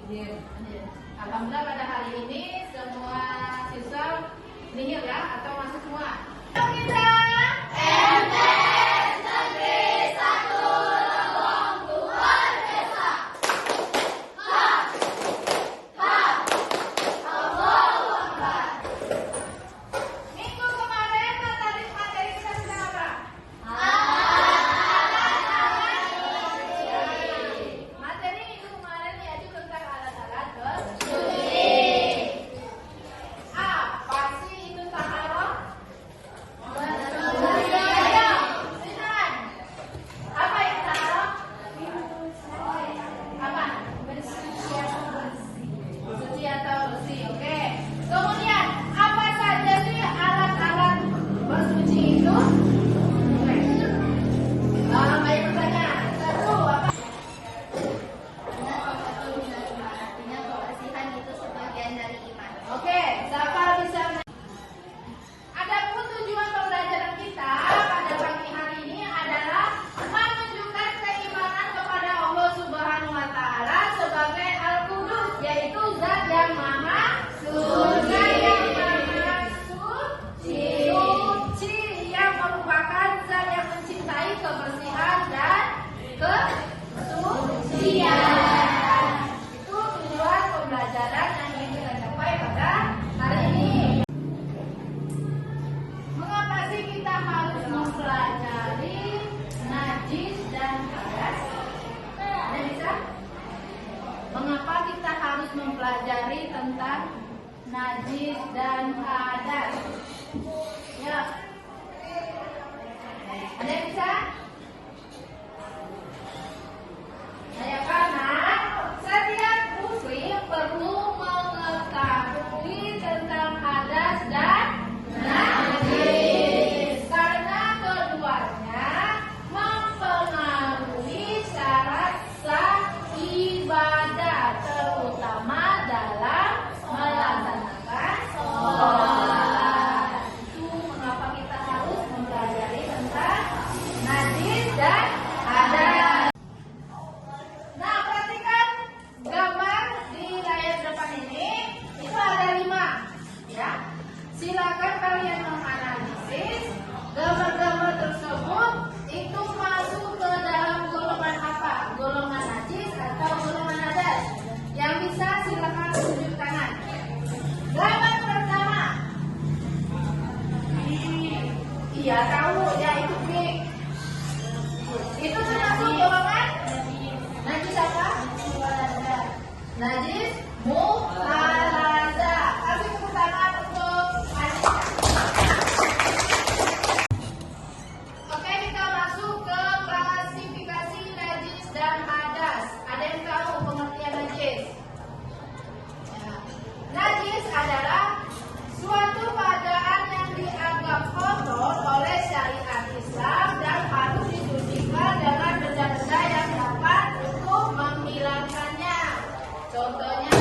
Alhamdulillah pada hari ini semua siswa nihil ya atau masuk semua. Kita MTS Negeri 1 Lembong luar desa. Allahu Akbar. Minggu kemarin materi kita sudah apa? Materi minggu kemarin yaitu tentang alat-alat bersuci. Apa sih itu taharah? Apa itu taharah? Apa? Bersuci atau bersih, oke. Kemudian apa saja sih alat-alat bersuci itu? Banyak bertanya. Satu, apa? Artinya kebersihan itu sebagian dari iman. Oke, siapa bisa? Adapun tujuan pembelajaran kita pada pagi hari ini adalah menunjukkan keimanan kepada Allah Subhanahu wa taala sebagai Al-Qudus, yaitu zat yang maha suci, suci yang merupakan zat yang mencintai kebersihan dan kesucian. Itu tujuan pembelajaran yang ingin kita capai pada hari ini. Mengapa sih kita harus mempelajari najis dan hadas? Ada bisa? Mengapa kita harus mempelajari tentang najis dan hadas? Ya. Ada yang bisa? Saya karena setiap muslim perlu mengetahui tentang hadas dan najis karena keduanya mempengaruhi syarat sah ibadah, terutama dalam melaksanakan sholat. Itu mengapa kita harus mempelajari tentang najis dan hadas. Nah, perhatikan gambar di layar depan ini. Itu ada 5, ya. Silakan kalian menganalisis gambar-gambar tersebut itu masuk ke dalam golongan apa? Golongan najis atau golongan hadas? Yang bisa silakan tunjuk tangan. Gambar pertama. Iya tahu, ya itu B. Itu termasuk golongan najis apa? Najis mukhalaza. Kasih tepuk tangan untuk Anissa. Oke, kita masuk ke klasifikasi najis dan hadas. Ada yang tahu pengertian najis? Ya. Najis adalah suatu keadaan yang dianggap kotor oleh syariat Islam dan harus disucikan dengan benda-benda yang dapat untuk menghilangkannya. Contohnya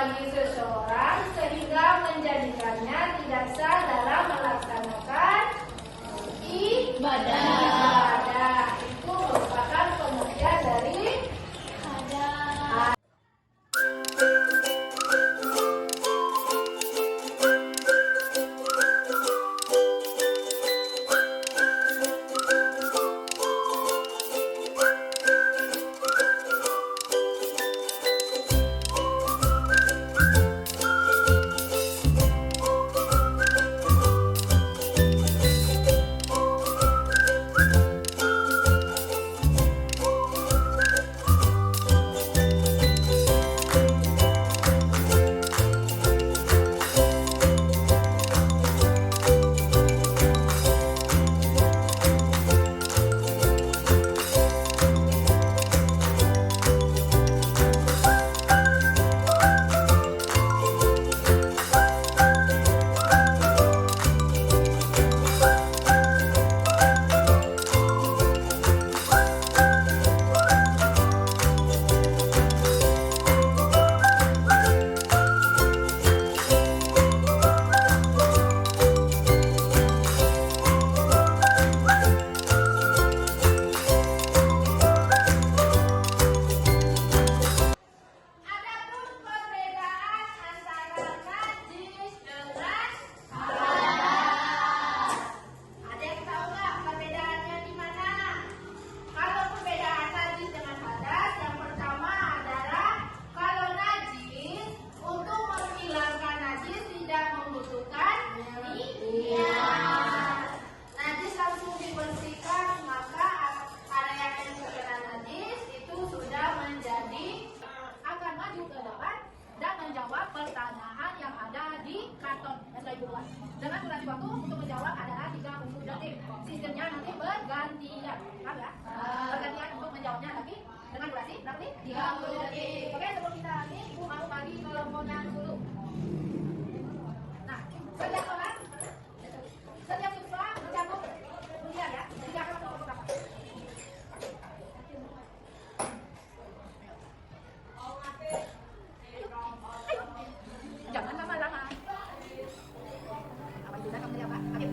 bagi seseorang sehingga menjadikannya tidak sah dalam melaksanakan ibadah. Itu merupakan pengertian dari adapun perbedaan antara najis dengan hadas. Ada yang tahu nggak perbedaannya di mana? Kalau perbedaan najis dengan hadas, yang pertama adalah kalau najis untuk menghilangkan najis tidak membutuhkan niat. Najis langsung dibersihkan, maka area yang terkena najis itu sudah menjadi akan maju ke depan dan menjawab pertanyaan yang ada di karton slide buruan. Dengan durasi waktu untuk menjawab adalah 30 detik. Sistemnya nanti bergantian. Paham ya? Bergantian untuk menjawabnya lagi dengan durasi berapa nih? 30 detik. Oke, sebelum kita ini Ibu mau bagi kelompoknya dulu. Nah, setiap orang setiap siswa mencakup kuliah ya. Jadi akan kelompok berapa? Jangan lama-lama. Apa itu kamu jawab? Oke.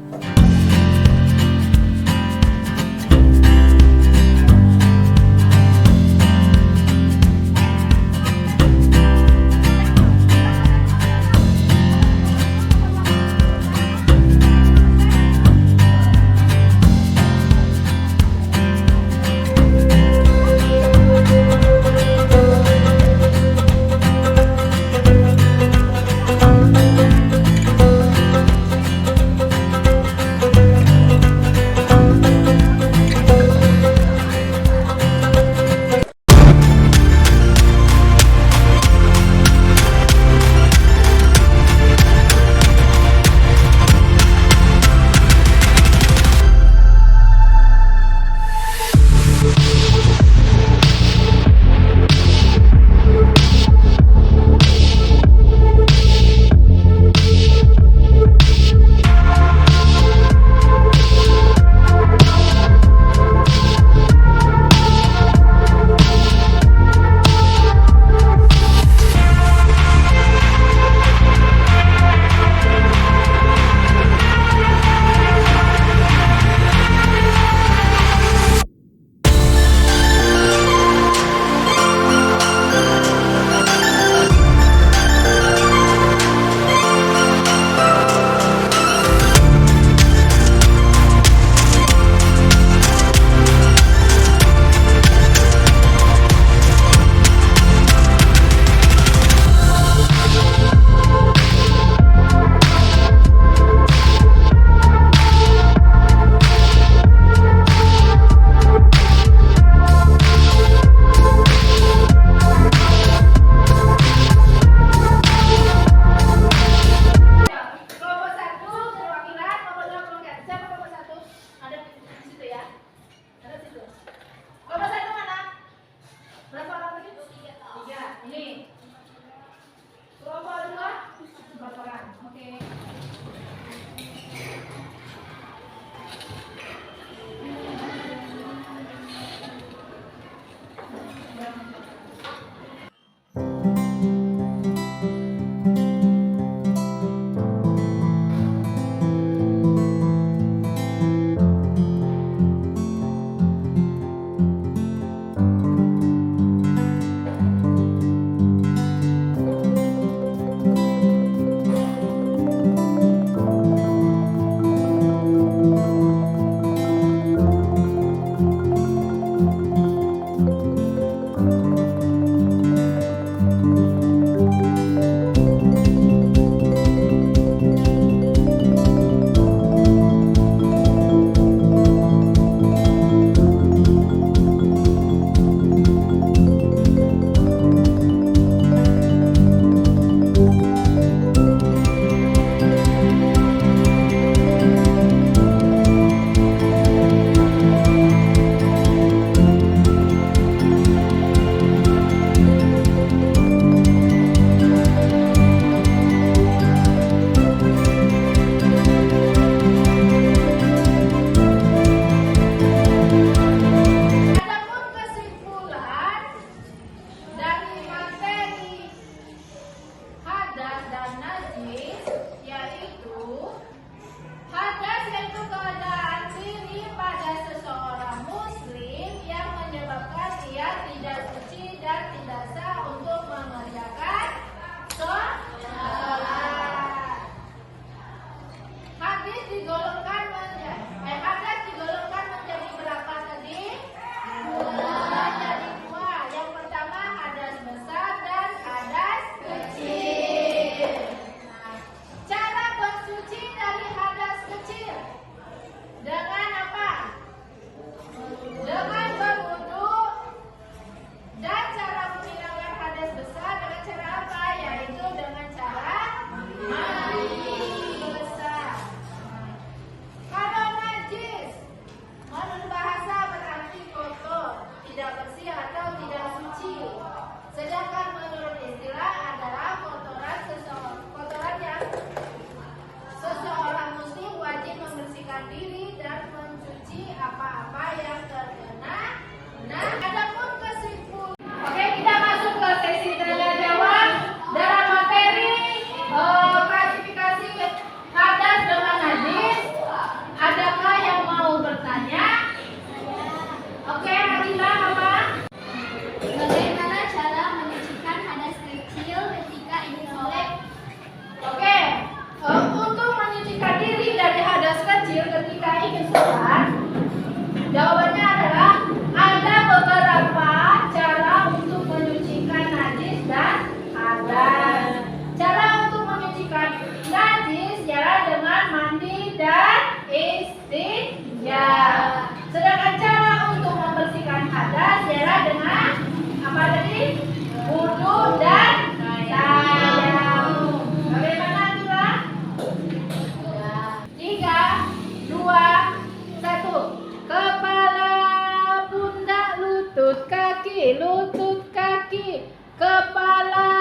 Kepala,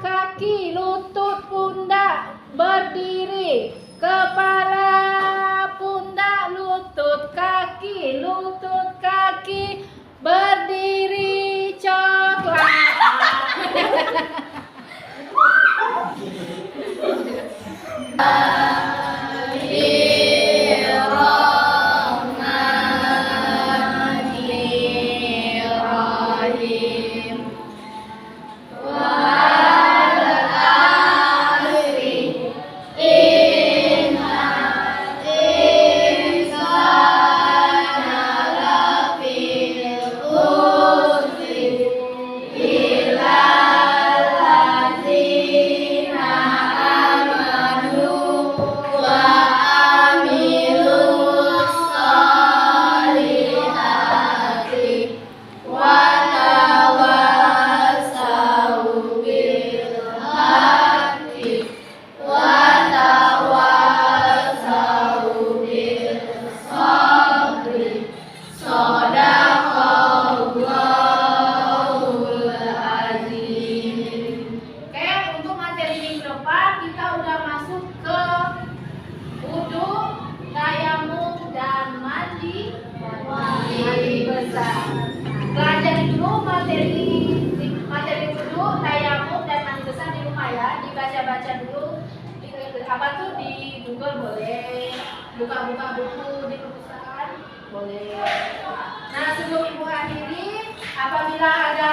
kaki, lutut, pundak, berdiri. Kepala, pundak, lutut, kaki, berdiri, coklat. Oke, untuk materi minggu depan kita udah masuk ke wudu, tayamum, dan mandi besar. Pelajari dulu materi wudu, tayamum, dan mandi besar di rumah ya. Dibaca-baca dulu. Apa tuh di Google boleh, buka-buka buku di perpustakaan boleh. Nah, sebelum ibu akhiri, apabila ada